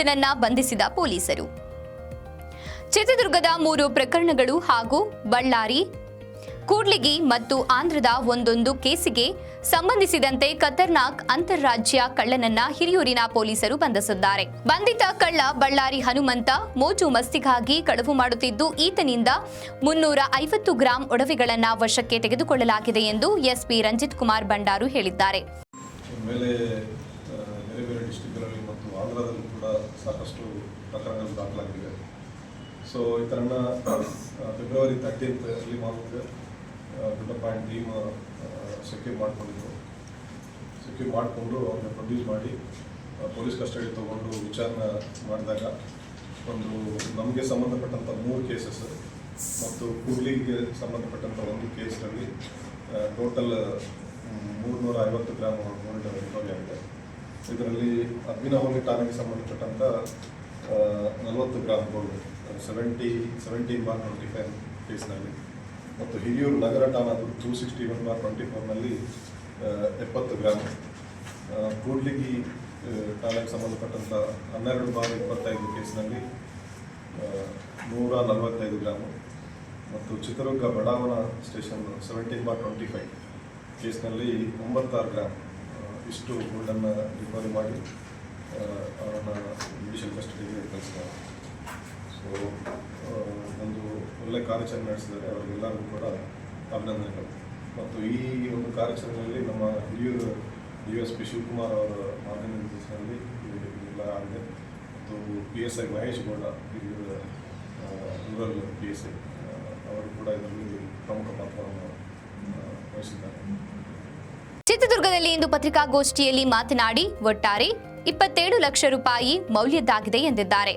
ಆತನನ್ನ ಬಂಧಿಸಿದ ಪೊಲೀಸರು. ಚಿತ್ರದುರ್ಗದ 3 ಪ್ರಕರಣಗಳು ಹಾಗೂ ಬಳ್ಳಾರಿ, ಕೂಡ್ಲಿಗಿ ಮತ್ತು ಆಂಧ್ರದ ಒಂದೊಂದು ಕೇಸಿಗೆ ಸಂಬಂಧಿಸಿದಂತೆ ಖತರ್ನಾಕ್ ಅಂತಾರಾಜ್ಯ ಕಳ್ಳನನ್ನ ಹಿರಿಯೂರಿನ ಪೊಲೀಸರು ಬಂಧಿಸಿದ್ದಾರೆ. ಬಂಧಿತ ಕಳ್ಳ ಬಳ್ಳಾರಿ ಹನುಮಂತ ಮೋಜು ಮಸ್ತಿಗಾಗಿ ಕಳವು ಮಾಡುತ್ತಿದ್ದು, ಈತನಿಂದ 350 ಗ್ರಾಂ ಒಡವೆಗಳನ್ನು ವಶಕ್ಕೆ ತೆಗೆದುಕೊಳ್ಳಲಾಗಿದೆ ಎಂದು ಎಸ್ಪಿ ರಂಜಿತ್ ಕುಮಾರ್ ಬಂಡಾರು ಹೇಳಿದ್ದಾರೆ. ಸೊ ಇದನ್ನು ಫೆಬ್ರವರಿ 13th ಅರ್ಲಿ ಮಾರ್ನಿಂಗ್ ದೊಡ್ಡ ಪಾಯಿಂಟ್ ಟೀಮ್ ಸೆಕ್ಯೂರ್ ಮಾಡಿಕೊಂಡು ಅವ್ರನ್ನ ಪ್ರೊಡ್ಯೂಸ್ ಮಾಡಿ ಪೊಲೀಸ್ ಕಸ್ಟಡಿ ತೊಗೊಂಡು ವಿಚಾರಣೆ ಮಾಡಿದಾಗ ನಮಗೆ ಸಂಬಂಧಪಟ್ಟಂಥ 3 ಕೇಸಸ್ ಮತ್ತು ಕೂಡ್ಲಿಗೆ ಸಂಬಂಧಪಟ್ಟಂಥ 1 ಕೇಸಲ್ಲಿ ಟೋಟಲ್ 350 ಗ್ರಾಮ್ ಗೋಲ್ಡ್ ರಿಕವರಿ ಆಗಿದೆ. ಇದರಲ್ಲಿ ಅಬ್ಬಿನಹೊಳೆ ಠಾಣೆಗೆ ಸಂಬಂಧಪಟ್ಟಂಥ 40 ಗ್ರಾಮ್ ಗೋಲ್ಡ್ 17/25 ಕೇಸ್ನಲ್ಲಿ ಮತ್ತು ಹಿರಿಯೂರು ನಗರ ಠಾಣಾದ 261/24ನಲ್ಲಿ 70 ಗ್ರಾಮ್, ಕೂಡ್ಲಿಗಿ ಠಾಣೆಗೆ ಸಂಬಂಧಪಟ್ಟಂಥ 12/25 ಕೇಸ್ನಲ್ಲಿ 145 ಗ್ರಾಮು ಮತ್ತು ಚಿತ್ರದುರ್ಗ ಬಡಾವಣಾ ಸ್ಟೇಷನ್ 17/25 ಕೇಸ್ನಲ್ಲಿ 96 ಗ್ರಾಮ್ ಇಷ್ಟು ಗೋಲ್ಡನ್ನು ರಿಕವರಿ ಮಾಡಿ ಅವರನ್ನು ಜುಡಿಷಿಯಲ್ ಕಸ್ಟಡಿಗೆ ಕಳಿಸಿದ್ದಾರೆ. ಸೊ ಒಂದು ಒಳ್ಳೆ ಕಾರ್ಯಾಚರಣೆ ನಡೆಸಿದ್ದಾರೆ. ಅವರಿಗೆಲ್ಲರಿಗೂ ಕೂಡ ಅಭಿನಂದನೆಗಳು. ಮತ್ತು ಈ ಒಂದು ಕಾರ್ಯಾಚರಣೆಯಲ್ಲಿ ನಮ್ಮ ಹಿರಿಯೂರು DSP ಶಿವಕುಮಾರ್ ಅವರ ಮಾರ್ಗದರ್ಶನದಲ್ಲಿ ಇದೆಲ್ಲ ಆಗಿದೆ. ಮತ್ತು PSI Mahesh Gowda Hiriyur rural PSI ಅವರು ಕೂಡ ಇದರಲ್ಲಿ ಪ್ರಮುಖ ಪಾತ್ರವನ್ನು ವಹಿಸಿದ್ದಾರೆ. ಚಿತ್ರದುರ್ಗದಲ್ಲಿ ಇಂದು ಪತ್ರಿಕಾಗೋಷ್ಠಿಯಲ್ಲಿ ಮಾತನಾಡಿ ಒಟ್ಟಾರೆ 27 ಲಕ್ಷ ರೂಪಾಯಿ ಮೌಲ್ಯದ್ದಾಗಿದೆ ಎಂದಿದ್ದಾರೆ.